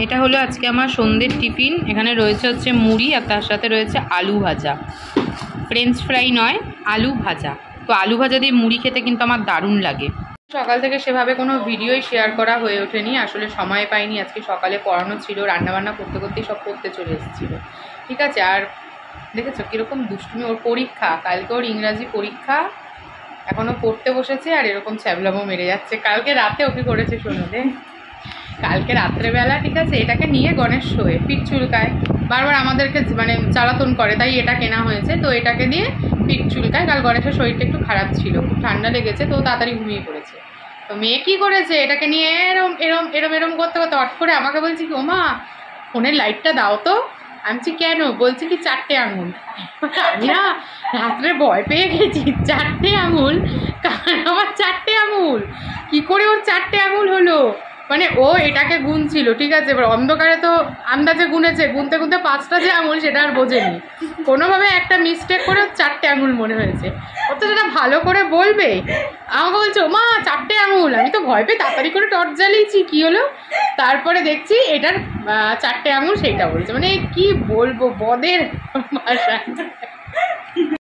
এটা হলো আজকে আমার সন্ধ্যের টিফিন। এখানে রয়েছে হচ্ছে মুড়ি আর তার সাথে রয়েছে আলু ভাজা, ফ্রেঞ্চ ফ্রাই নয়, আলু ভাজা। তো আলু ভাজা দিয়ে মুড়ি খেতে কিন্তু আমার দারুণ লাগে। সকাল থেকে সেভাবে কোনো ভিডিওই শেয়ার করা হয়ে ওঠেনি, আসলে সময় পাইনি। আজকে সকালে পড়ানো ছিল, রান্নাবান্না করতে করতেই সব করতে চলে এসেছিলো, ঠিক আছে। আর দেখেছো কীরকম দুষ্টুমি, ওর পরীক্ষা কালকে, ওর ইংরাজি পরীক্ষা, এখনও পড়তে বসেছে আর এরকম ছ্যাবলামো মেরে যাচ্ছে। কালকে রাতে ওকে করেছে শোনোদে, কালকে রাত্রেবেলা, ঠিক আছে, এটাকে নিয়ে গণেশ শোয়ে পিঠ চুলকায়, বারবার আমাদেরকে মানে জ্বালাতন করে, তাই এটা কেনা হয়েছে। তো এটাকে দিয়ে পিঠ চুলকায়। কাল গণেশের শরীরটা একটু খারাপ ছিল, খুব ঠান্ডা লেগেছে, তো তাড়াতাড়ি ঘুমিয়ে পড়েছে। তো মেয়ে কী করেছে, এটাকে নিয়ে এরম এরম এরম এরম করতে করতে হট করে আমাকে বলছি কি, ওমা ফোনের লাইটটা দাও তো। আমি কেন, বলছি কি 4টে আঙুল। আমি না রাত্রে ভয় পেয়ে গেছি, 4টে আঙুল, কারণ আমার 4টে আঙুল, কী করে ওর 4টে আঙুল হলো। মানে ও এটাকে গুনছিল, ঠিক আছে, এবার অন্ধকারে তো আন্দাজে গুনেছে, গুনতে গুনতে 5টা যে আঙুল সেটা আর বোঝেনি, কোনোভাবে একটা মিস্টেক করে 4টে আঙুল মনে হয়েছে। ও তো সেটা ভালো করে বলবে, আমাকে বলছে মা 4টে আঙুল। আমি তো ভয় পেয়ে তাড়াতাড়ি করে টর্চ জ্বালিয়েছি, কী হলো, তারপরে দেখছি এটার 4টে আঙুল, সেইটা বলছে। মানে কি বলবো, বদের ভাষা।